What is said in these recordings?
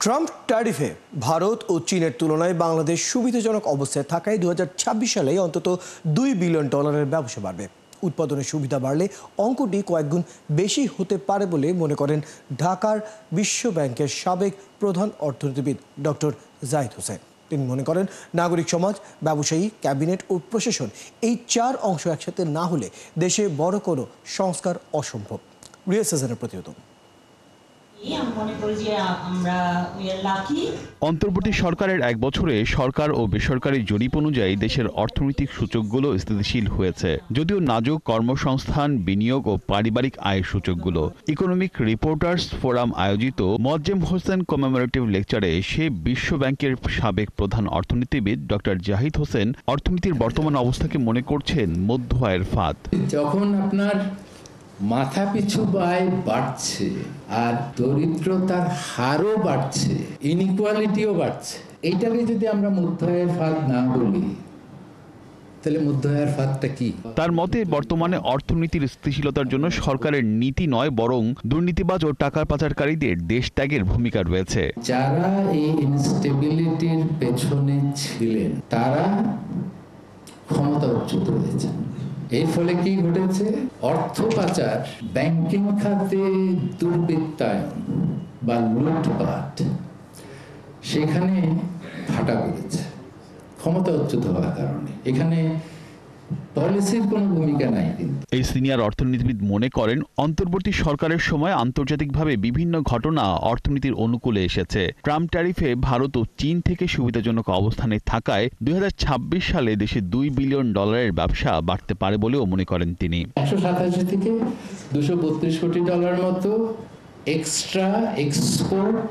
Trump ট্যারিফে Bharat ও চীনের তুলনায় বাংলাদেশ সুবিধাজনক অবস্থায় থাকায় 2026 সালে অন্তত $2 বিলিয়ন ব্যবসা বাড়বে। উৎপাদনের সুবিধা বাড়লে অঙ্কটি কয়েকগুণ বেশি হতে পারে বলে মনে করেন ঢাকার বিশ্ব ব্যাংকের সাবেক প্রধান অর্থনীতিবিদ ডক্টর জাহিদ হোসেন। তিনি মনে করেন নাগরিক সমাজ, ব্যবসায়ী, ক্যাবিনেট ও প্রশাসন এই চার অংশ একসাথে না হলে দেশে বড় কোনো সংস্কার অসম্ভব। রিয়া সেজানের প্রতিবেদন। অন্তর্বর্তী সরকারের এক বছরে সরকার ও বেসরকারি জরিপ অনুযায়ী দেশের অর্থনৈতিক সূচকগুলো স্থিতিশীল হয়েছে, যদিও নাজুক কর্মসংস্থান, বিনিয়োগ ও পারিবারিক আয়ের সূচকগুলো। ইকোনমিক রিপোর্টার্স ফোরাম আয়োজিত মোয়াজ্জেম হোসেন কমেমোরেটিভ লেকচারে সে বিশ্ব ব্যাংকের সাবেক প্রধান অর্থনীতিবিদ ডক্টর জাহিদ হোসেন অর্থনীতির বর্তমান অবস্থাকে মনে করছেন মধ্য আয়ের ফাঁদ। যখন আপনার মাথা পিছু আয় বাড়ছে আর দরিদ্রতার হারও বাড়ছে, ইনইকুয়ালিটিও বাড়ছে, এইটাকে যদি আমরা মধ্য আয়ের ফাঁদ না বলি তাহলে মধ্য আয়ের ফাঁদটা কি? তার মতে বর্তমানে অর্থনীতির স্থিতিশীলতার জন্য সরকারের নীতি নয়, বরং দুর্নীতিবাজ ও টাকা পাচারকারীদের দেশ ত্যাগের ভূমিকা রয়েছে। যারা এই ইনস্টেবিলিটির পেছনে ছিলেন তারা ক্ষমতাচ্যুত হয়েছেন। এর ফলে কি ঘটেছে? অর্থ পাচার, ব্যাংকিং খাতে দুর্বৃত্তায়ন বা লুটপাট, সেখানে ভাটা পড়েছে ক্ষমতাচ্যুত হওয়ার কারণে। এখানে পলিসির কোনো ভূমিকা নাই। এই সিনিয়র অর্থনীতিবিদ মনে করেন অন্তর্বর্তী সরকারের সময় আন্তর্জাতিকভাবে বিভিন্ন ঘটনা অর্থনীতির অনুকূলে এসেছে। ট্রাম্প ট্যারিফে ভারত ও চীন থেকে সুবিধাজনক অবস্থানে থাকায় 2026 সালে দেশে $2 বিলিয়ন ব্যবসা বাড়তে পারে বলেও মনে করেন তিনি। 187 থেকে 232 কোটি ডলার মতো এক্সট্রা এক্সপোর্ট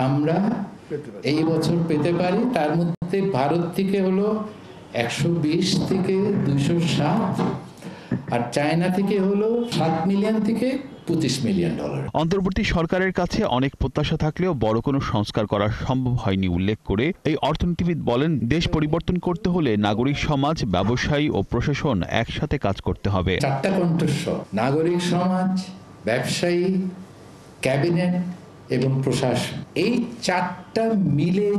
আমরা এই বছর পেতে পারি। তার মধ্যে ভারত থেকে হলো 120 থেকে 260, আর চায়না থেকে হলো 7 মিলিয়ন থেকে $25 মিলিয়ন। অন্তর্বর্তী সরকারের কাছে অনেক প্রত্যাশা থাকলেও বড় কোনো সংস্কার করা সম্ভব হয়নি উল্লেখ করে এই অর্থনীতিবিদ বলেন, দেশ পরিবর্তন করতে হলে নাগরিক সমাজ, ব্যবসায়ী ও প্রশাসন একসাথে কাজ করতে হবে। চারটা কণ্ঠস্বর: নাগরিক সমাজ, ব্যবসায়ী, ক্যাবিনেট এবং প্রশাসন। এই চারটা মিলে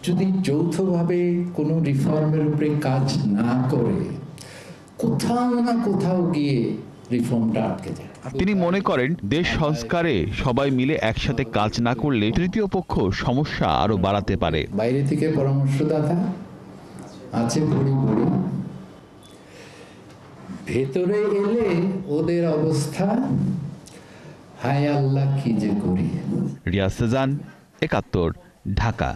যদি যৌথভাবে কোনো রিফর্মের উপরে কাজ না করে কোথাও না কোথাও গিয়ে রিফর্মটা আটকে যায়। তিনি মনে করেন দেশ সংস্কারে সবাই মিলে একসাথে কাজ না করলে তৃতীয় পক্ষ সমস্যা আরো বাড়াতে পারে। বাইরে থেকে পরামর্শদাতা আছে ভরি ভরি, ভেতরে এলে ওদের অবস্থা হায় আল্লাহ কি যে করি। রিয়া সেজান, 71, ঢাকা।